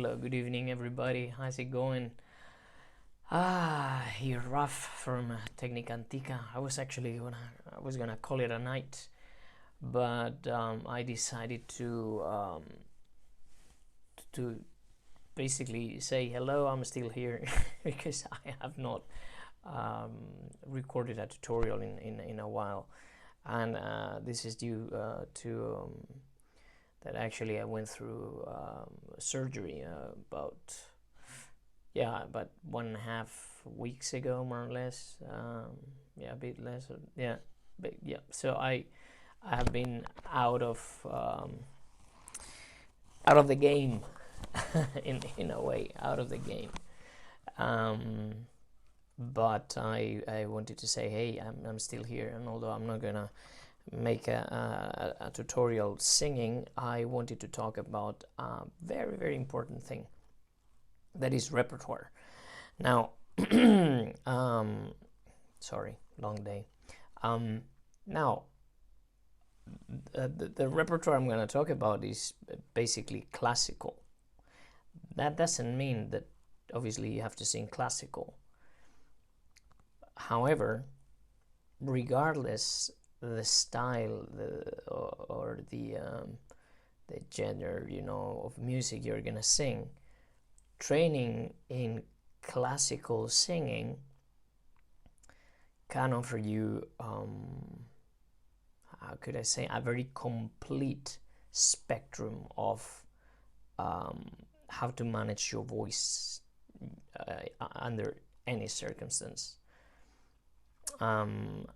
Hello, good evening, everybody. How's it going? Here, Raf from Técnica Antica. I was gonna call it a night, but I decided to basically say hello. I'm still here because I have not recorded a tutorial in a while, and this is due to that actually I went through surgery about 1.5 weeks ago, more or less. A bit less. But yeah. So I have been out of the game, in a way, out of the game. But I wanted to say, hey, I'm still here, and although I'm not gonna make a tutorial singing, I wanted to talk about a very, very important thing, that is repertoire. Now, sorry, long day. Now, the repertoire I'm going to talk about is basically classical. That doesn't mean that obviously you have to sing classical. However, regardless the style, or the genre, of music you're gonna sing, training in classical singing can offer you, how could I say, a very complete spectrum of how to manage your voice under any circumstance. And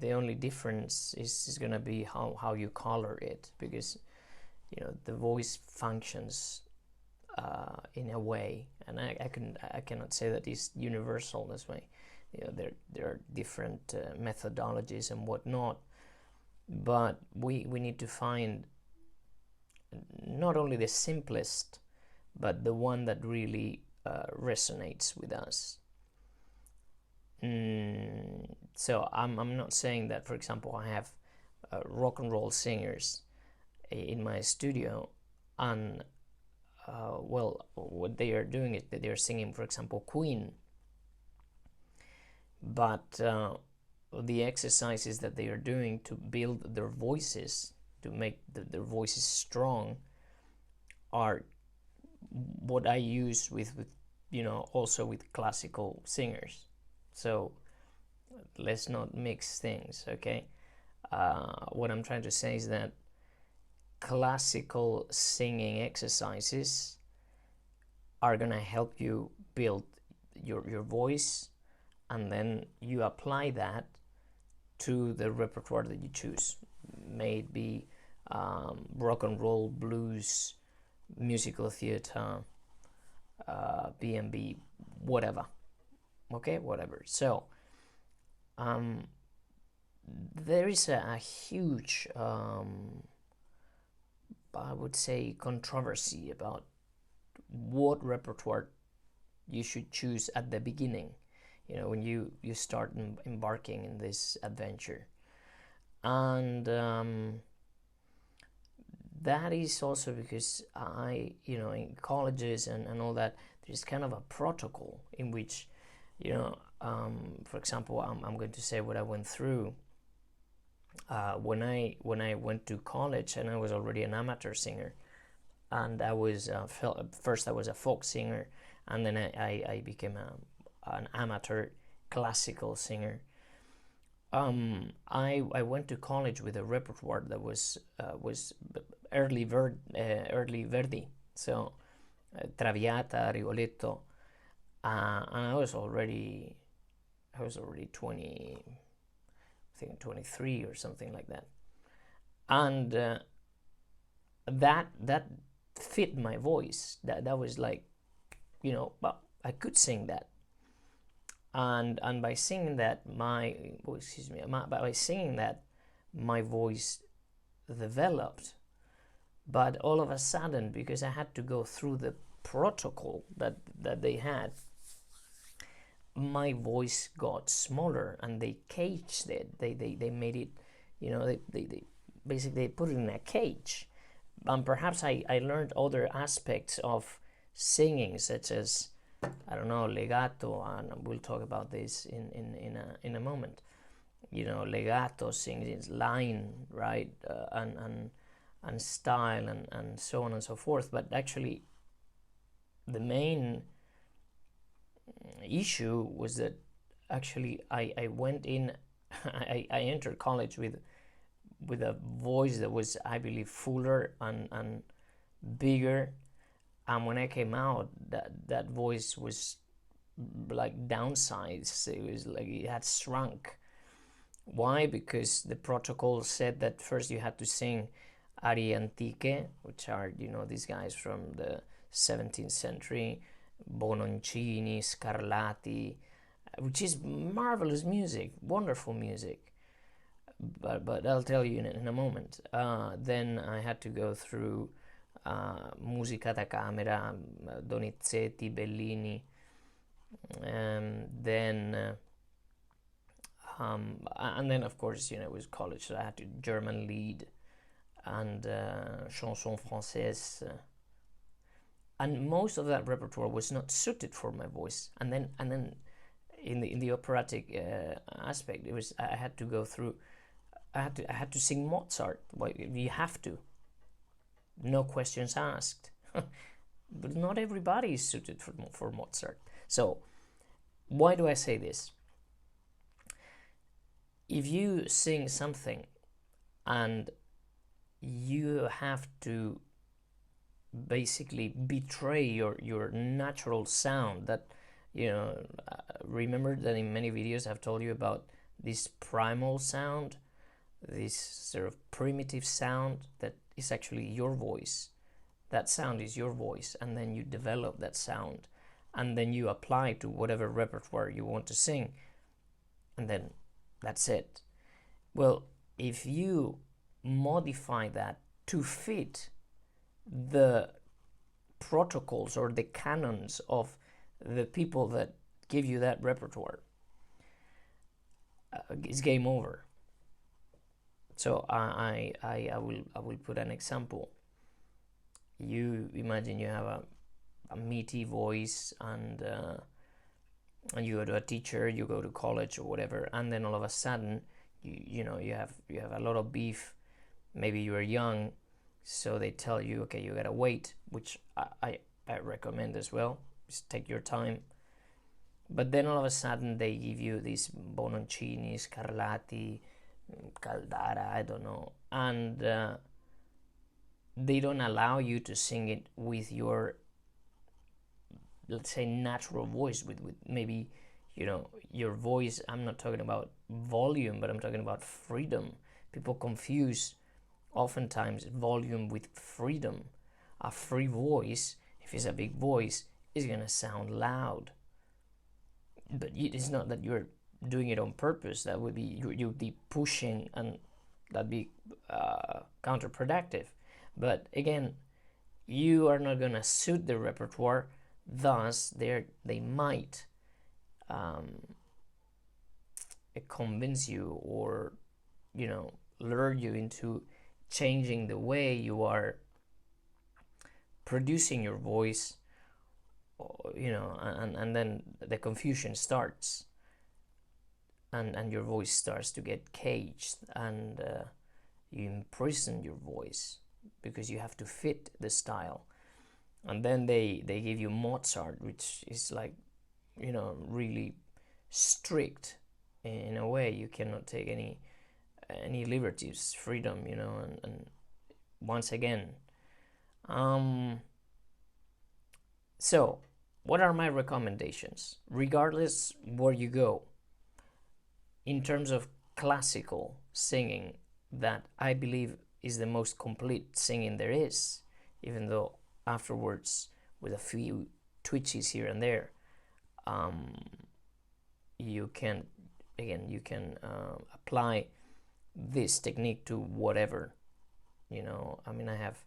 the only difference is gonna be how you color it, because the voice functions in a way, and I cannot say that it's universal this way. There are different methodologies and whatnot, but we need to find not only the simplest, but the one that really resonates with us. So I'm not saying that, for example, I have rock and roll singers in my studio, and what they are doing is that they are singing, for example, Queen, but the exercises that they are doing to build their voices, to make their voices strong, are what I use with also with classical singers. So let's not mix things, okay? What I'm trying to say is that classical singing exercises are gonna help you build your voice, and then you apply that to the repertoire that you choose. May it be rock and roll, blues, musical theater, B&B, whatever. Okay, whatever. So there is a huge I would say controversy about what repertoire you should choose at the beginning, when you start embarking in this adventure. And that is also because in colleges and all that, there's kind of a protocol in which, for example, I'm going to say what I went through when I went to college, and I was already an amateur singer, and I was first I was a folk singer, and then I became an amateur classical singer. I went to college with a repertoire that was early Verdi, so Traviata, Rigoletto, and I was already 20, I think 23 or something like that, and that fit my voice. That was like, but I could sing that, and by singing that my voice developed. But all of a sudden, because I had to go through the protocol that they had, my voice got smaller, and they caged it. They made it, they basically put it in a cage, perhaps I learned other aspects of singing, such as, I don't know, legato, and we'll talk about this in a moment. Legato singing, line, right, and style, and so on and so forth. But actually, the main issue was that actually I went in, I entered college with a voice that was, I believe, fuller and bigger, and when I came out, that voice was like downsized. It was like it had shrunk. Why? Because the protocol said that first you had to sing arie antiche, which are, these guys from the 17th century, Bononcini, Scarlatti, which is marvelous music, wonderful music. But I'll tell you in a moment. Then I had to go through musica da camera, Donizetti, Bellini, then and then of course, it was college, so I had to German lead and chanson française, and most of that repertoire was not suited for my voice. And then in the operatic aspect, it was, I had to go through. I had to sing Mozart. Well, you have to. No questions asked. But not everybody is suited for Mozart. So why do I say this? If you sing something and you have to basically betray your natural sound, that, remember that in many videos I've told you about this primal sound, this sort of primitive sound that is actually your voice. That sound is your voice, and then you develop that sound, and then you apply to whatever repertoire you want to sing, and then that's it. Well, if you modify that to fit the protocols or the canons of the people that give you that repertoire, it's game over. So I will put an example. You imagine you have a meaty voice, and you go to a teacher, you go to college or whatever, and then all of a sudden you have a lot of beef. Maybe you are young, so they tell you, okay, you gotta wait, which I recommend as well. Just take your time. But then all of a sudden they give you these Bononcini, Scarlatti, Caldara, I don't know, and they don't allow you to sing it with your, let's say, natural voice, with maybe, your voice. I'm not talking about volume, but I'm talking about freedom. People confuse oftentimes volume with freedom. A free voice, if it's a big voice, is gonna sound loud, but it's not that you're doing it on purpose. That would be, you'd be pushing, and that'd be counterproductive. But again, you are not gonna suit the repertoire, thus they might convince you, or lure you into changing the way you are producing your voice, and then the confusion starts, and your voice starts to get caged, and you imprison your voice because you have to fit the style. And then they give you Mozart, which is like, really strict in a way. You cannot take any liberties, freedom, and once again, so what are my recommendations, regardless where you go, in terms of classical singing, that I believe is the most complete singing there is, even though afterwards, with a few twitches here and there, you can apply this technique to whatever. I mean, I have,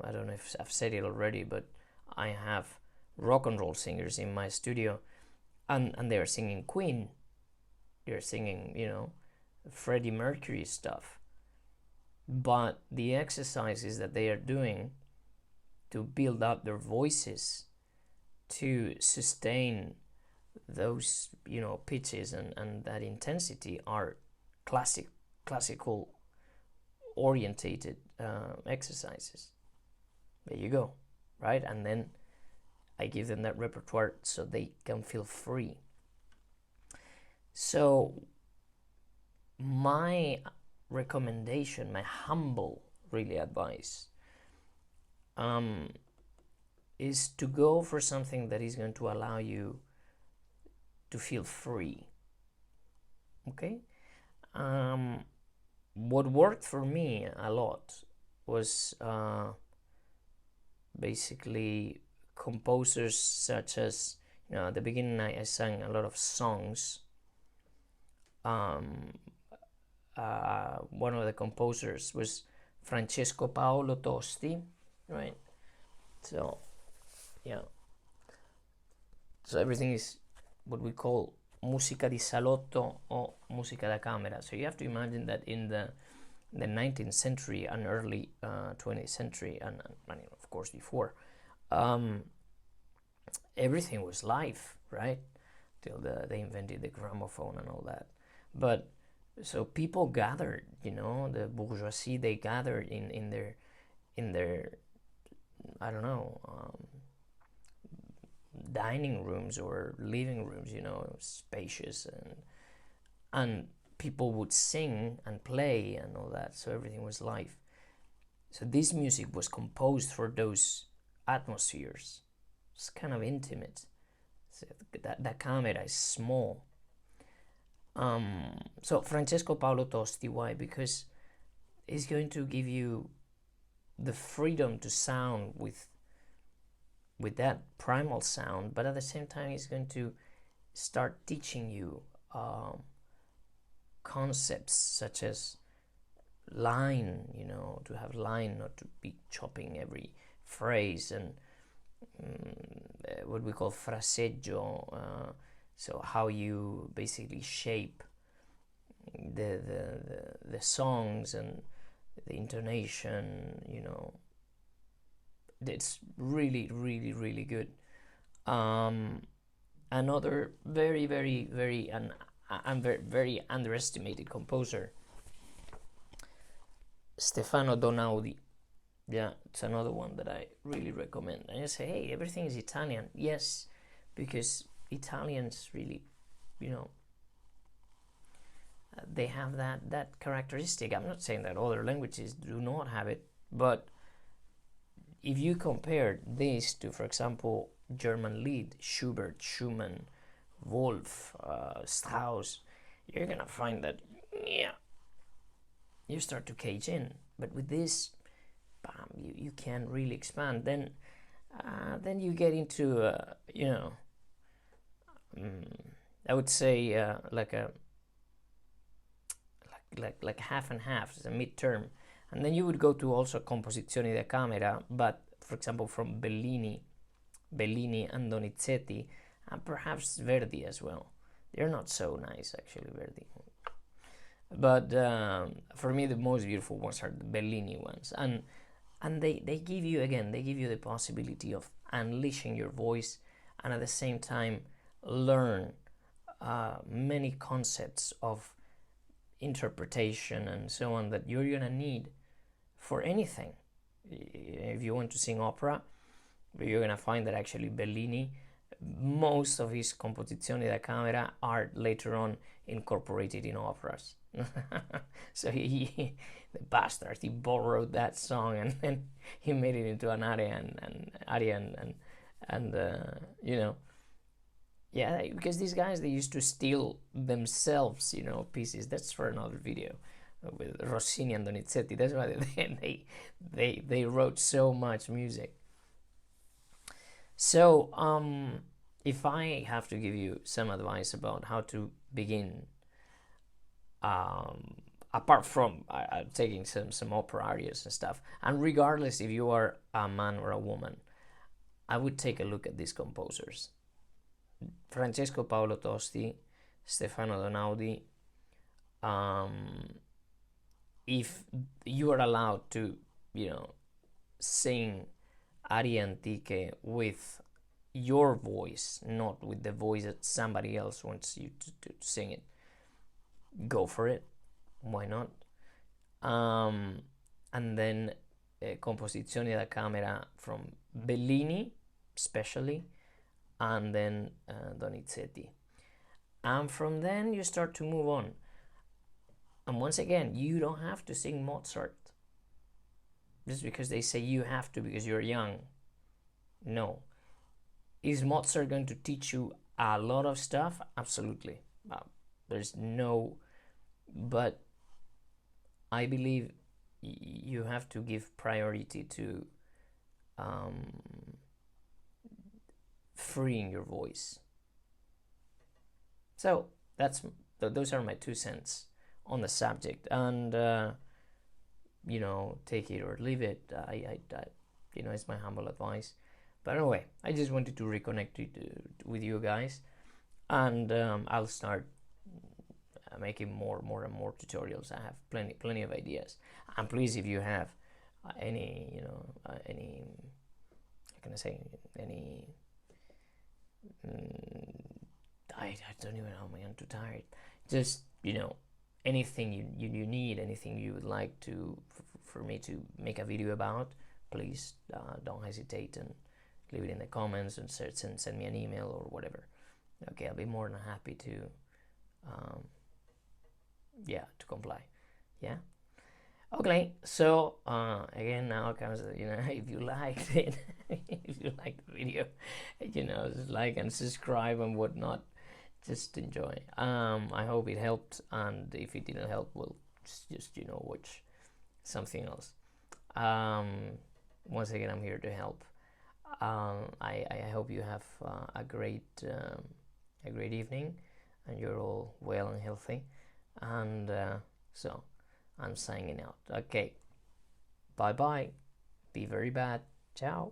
I don't know if I've said it already, but I have rock and roll singers in my studio, and they're singing Queen, they're singing, Freddie Mercury stuff, but the exercises that they are doing to build up their voices, to sustain those, you know, pitches and that intensity, are classical orientated exercises. There you go, right? And then I give them that repertoire so they can feel free. So my recommendation, my humble really advice, is to go for something that is going to allow you to feel free. Okay? What worked for me a lot was basically composers such as, you know, at the beginning I sang a lot of songs. One of the composers was Francesco Paolo Tosti, right? So, yeah. So everything is what we call musica di salotto or musica da camera. So you have to imagine that in the 19th century and early 20th century, and of course before, everything was live, right? Till they invented the gramophone and all that. But so people gathered, you know, the bourgeoisie, they gathered in their I don't know, dining rooms or living rooms, you know, spacious, and people would sing and play and all that. So everything was live. So this music was composed for those atmospheres. It's kind of intimate. So that camera is small. So Francesco Paolo Tosti, why? Because he's going to give you the freedom to sound with that primal sound, but at the same time he's going to start teaching you concepts such as line, you know, to have line, not to be chopping every phrase, and what we call fraseggio, so how you basically shape the songs and the intonation, you know. It's really, really, really good. Another very, very, very, and very, very underestimated composer, Stefano Donaudi. Yeah, it's another one that I really recommend. And you say, hey, everything is Italian. Yes, because Italians really, you know, they have that characteristic. I'm not saying that other languages do not have it, but if you compare this to, for example, German Lied, Schubert, Schumann, Wolf, Strauss, you're gonna find that, yeah, you start to cage in. But with this, bam, you can really expand. Then you get into, you know, I would say like half and half, it's a midterm. And then you would go to also composizioni da camera, but for example from Bellini and Donizetti, and perhaps Verdi as well. They're not so nice, actually, Verdi. But for me, the most beautiful ones are the Bellini ones. And they give you, again, they give you the possibility of unleashing your voice, and at the same time learn many concepts of interpretation and so on that you're gonna need for anything. If you want to sing opera, you're gonna find that actually Bellini, most of his composizioni da camera are later on incorporated in operas. So the bastard, he borrowed that song and then he made it into an aria and you know, yeah, because these guys, they used to steal themselves, you know, pieces. That's for another video with Rossini and Donizetti. That's why they wrote so much music. So if I have to give you some advice about how to begin, apart from taking some opera arias and stuff, and regardless if you are a man or a woman, I would take a look at these composers: Francesco Paolo Tosti, Stefano Donaudi, if you are allowed to, sing Aria Antique with your voice, not with the voice that somebody else wants you to sing it, go for it. Why not? And then Composizioni da Camera from Bellini, especially, and then Donizetti. And from then you start to move on. And once again, you don't have to sing Mozart just because they say you have to because you're young. No. Is Mozart going to teach you a lot of stuff? Absolutely. There's no, but I believe you have to give priority to freeing your voice. So those are my 2 cents on the subject, and take it or leave it. I it's my humble advice. But anyway, I just wanted to reconnect with you guys, and I'll start making more and more tutorials. I have plenty of ideas, and please, if you have any how can I say, any I don't even know, I'm too tired. Just anything you need, anything you would like to for me to make a video about, please don't hesitate and leave it in the comments and send me an email or whatever. Okay, I'll be more than happy to comply. Yeah. Okay, so again, now comes if you liked it, if you liked the video, just like and subscribe and whatnot. Just enjoy. I hope it helped, and if it didn't help, we'll just watch something else. Once again, I'm here to help. I hope you have a great evening, and you're all well and healthy. And so I'm signing out. Okay, bye bye. Be very bad. Ciao.